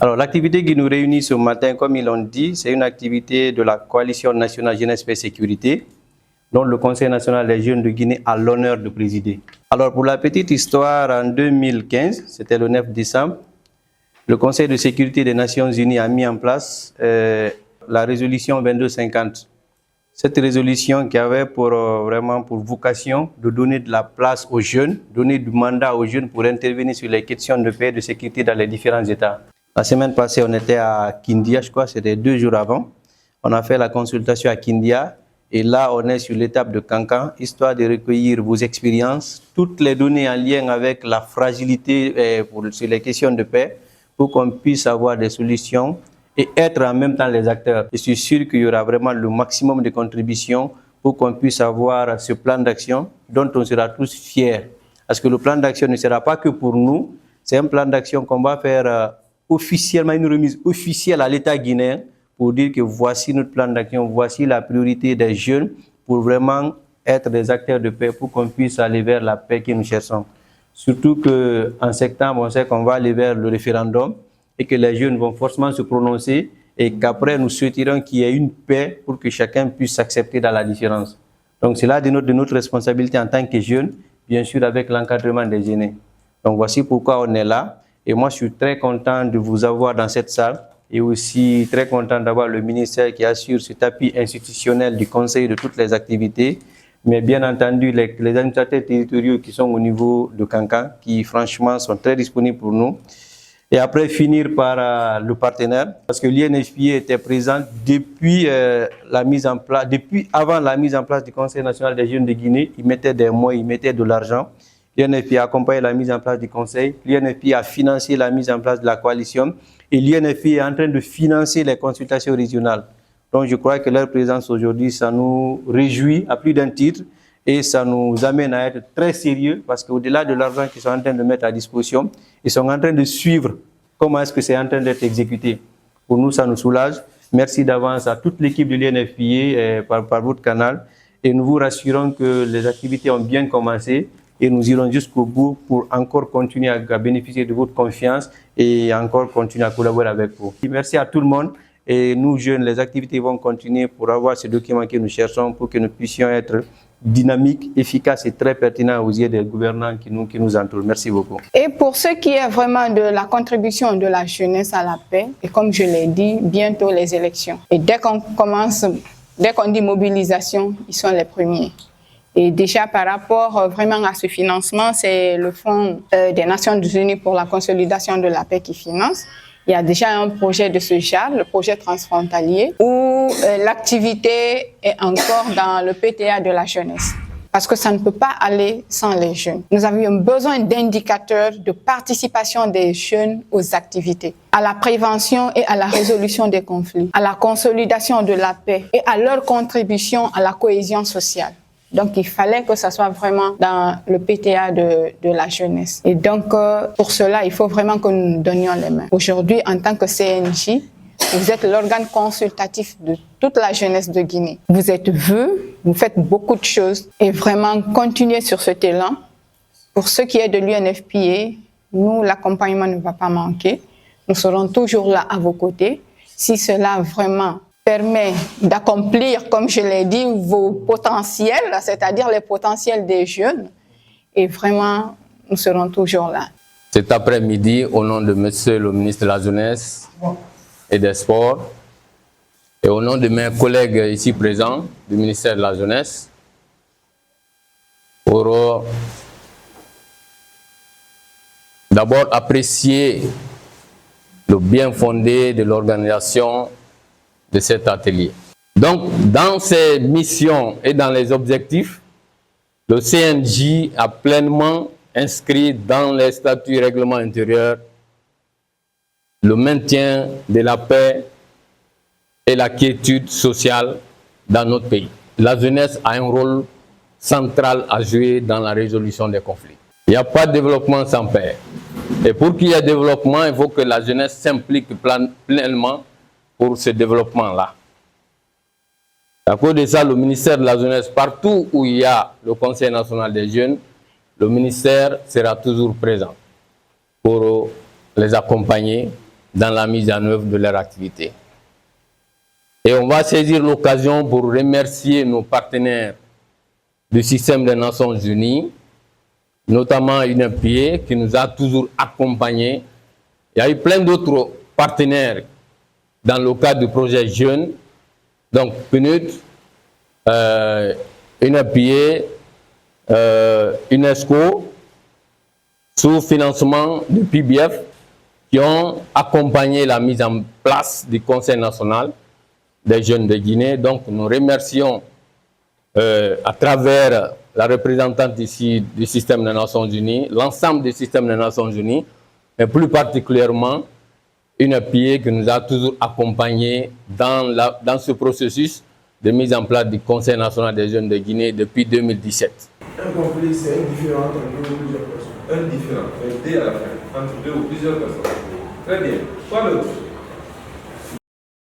Alors, l'activité qui nous réunit ce matin, comme ils l'ont dit, c'est une activité de la Coalition nationale jeunesse, paix et sécurité, dont le Conseil national des jeunes de Guinée a l'honneur de présider. Alors, pour la petite histoire, en 2015, c'était le 9 décembre, le Conseil de sécurité des Nations unies a mis en place la résolution 2250. Cette résolution qui avait vraiment pour vocation de donner de la place aux jeunes, donner du mandat aux jeunes pour intervenir sur les questions de paix et de sécurité dans les différents États. La semaine passée, on était à Kindia, je crois, c'était 2 jours avant. On a fait la consultation à Kindia et là, on est sur l'étape de Kankan, histoire de recueillir vos expériences, toutes les données en lien avec la fragilité sur les questions de paix, pour qu'on puisse avoir des solutions et être en même temps les acteurs. Je suis sûr qu'il y aura vraiment le maximum de contributions pour qu'on puisse avoir ce plan d'action dont on sera tous fiers. Parce que le plan d'action ne sera pas que pour nous, c'est un plan d'action qu'on va faire officiellement, une remise officielle à l'État guinéen pour dire que voici notre plan d'action, voici la priorité des jeunes pour vraiment être des acteurs de paix, pour qu'on puisse aller vers la paix que nous cherchons. Surtout qu'en septembre, on sait qu'on va aller vers le référendum et que les jeunes vont forcément se prononcer et qu'après, nous souhaiterons qu'il y ait une paix pour que chacun puisse s'accepter dans la différence. Donc, c'est là de notre responsabilité en tant que jeunes, bien sûr avec l'encadrement des aînés. Donc, voici pourquoi on est là. Et moi, je suis très content de vous avoir dans cette salle et aussi très content d'avoir le ministère qui assure cet appui institutionnel du Conseil de toutes les activités, mais bien entendu les administrateurs territoriaux qui sont au niveau de Kankan, qui franchement sont très disponibles pour nous. Et après, finir par le partenaire, parce que l'INFPI était présent depuis la mise en place, depuis avant la mise en place du Conseil national des jeunes de Guinée. Ils mettaient des moyens, ils mettaient de l'argent. L'INFPI a accompagné la mise en place du Conseil. L'INFPI a financé la mise en place de la coalition. Et l'INFPI est en train de financer les consultations régionales. Donc, je crois que leur présence aujourd'hui, ça nous réjouit à plus d'un titre. Et ça nous amène à être très sérieux parce qu'au-delà de l'argent qu'ils sont en train de mettre à disposition, ils sont en train de suivre comment est-ce que c'est en train d'être exécuté. Pour nous, ça nous soulage. Merci d'avance à toute l'équipe de l'INFPI par votre canal. Et nous vous rassurons que les activités ont bien commencé et nous irons jusqu'au bout pour encore continuer à bénéficier de votre confiance et encore continuer à collaborer avec vous. Merci à tout le monde. Et nous, jeunes, les activités vont continuer pour avoir ce document que nous cherchons pour que nous puissions être dynamique, efficace et très pertinent aux yeux des gouvernants qui nous entourent. Merci beaucoup. Et pour ce qui est vraiment de la contribution de la jeunesse à la paix, et comme je l'ai dit, bientôt les élections. Et dès qu'on dit mobilisation, ils sont les premiers. Et déjà par rapport vraiment à ce financement, c'est le Fonds des Nations Unies pour la consolidation de la paix qui finance. Il y a déjà un projet de ce genre, le projet transfrontalier, où l'activité est encore dans le PTA de la jeunesse. Parce que ça ne peut pas aller sans les jeunes. Nous avions besoin d'indicateurs de participation des jeunes aux activités, à la prévention et à la résolution des conflits, à la consolidation de la paix et à leur contribution à la cohésion sociale. Donc, il fallait que ça soit vraiment dans le PTA de la jeunesse. Et donc, pour cela, il faut vraiment que nous nous donnions les mains. Aujourd'hui, en tant que CNJ, vous êtes l'organe consultatif de toute la jeunesse de Guinée. Vous êtes vus, vous faites beaucoup de choses et vraiment continuez sur cet élan. Pour ce qui est de l'UNFPA, nous, l'accompagnement ne va pas manquer. Nous serons toujours là à vos côtés. Si cela vraiment permet d'accomplir, comme je l'ai dit, vos potentiels, c'est-à-dire les potentiels des jeunes. Et vraiment, nous serons toujours là. Cet après-midi, au nom de Monsieur le ministre de la Jeunesse et des Sports, et au nom de mes collègues ici présents du ministère de la Jeunesse, pour d'abord apprécier le bien fondé de l'organisation de cet atelier. Donc, dans ses missions et dans les objectifs, le CNJ a pleinement inscrit dans les statuts et règlements intérieurs le maintien de la paix et la quiétude sociale dans notre pays. La jeunesse a un rôle central à jouer dans la résolution des conflits. Il n'y a pas de développement sans paix. Et pour qu'il y ait développement, il faut que la jeunesse s'implique pleinement pour ce développement-là. À cause de ça, le ministère de la Jeunesse, partout où il y a le Conseil national des jeunes, le ministère sera toujours présent pour les accompagner dans la mise en œuvre de leur activité. Et on va saisir l'occasion pour remercier nos partenaires du système des Nations Unies, notamment UNFPA qui nous a toujours accompagnés. Il y a eu plein d'autres partenaires dans le cadre du projet Jeunes, donc PNUD, UNFPA, UNESCO, sous financement du PBF, qui ont accompagné la mise en place du Conseil national des jeunes de Guinée. Donc nous remercions à travers la représentante ici du système des Nations Unies, l'ensemble du système des Nations Unies, mais plus particulièrement UNFPA qui nous a toujours accompagnés dans ce processus de mise en place du Conseil national des jeunes de Guinée depuis 2017. Un conflit, c'est un différent entre deux ou plusieurs personnes. Un différent, un D à la fin, entre deux ou plusieurs personnes. Très bien. Quoi d'autre?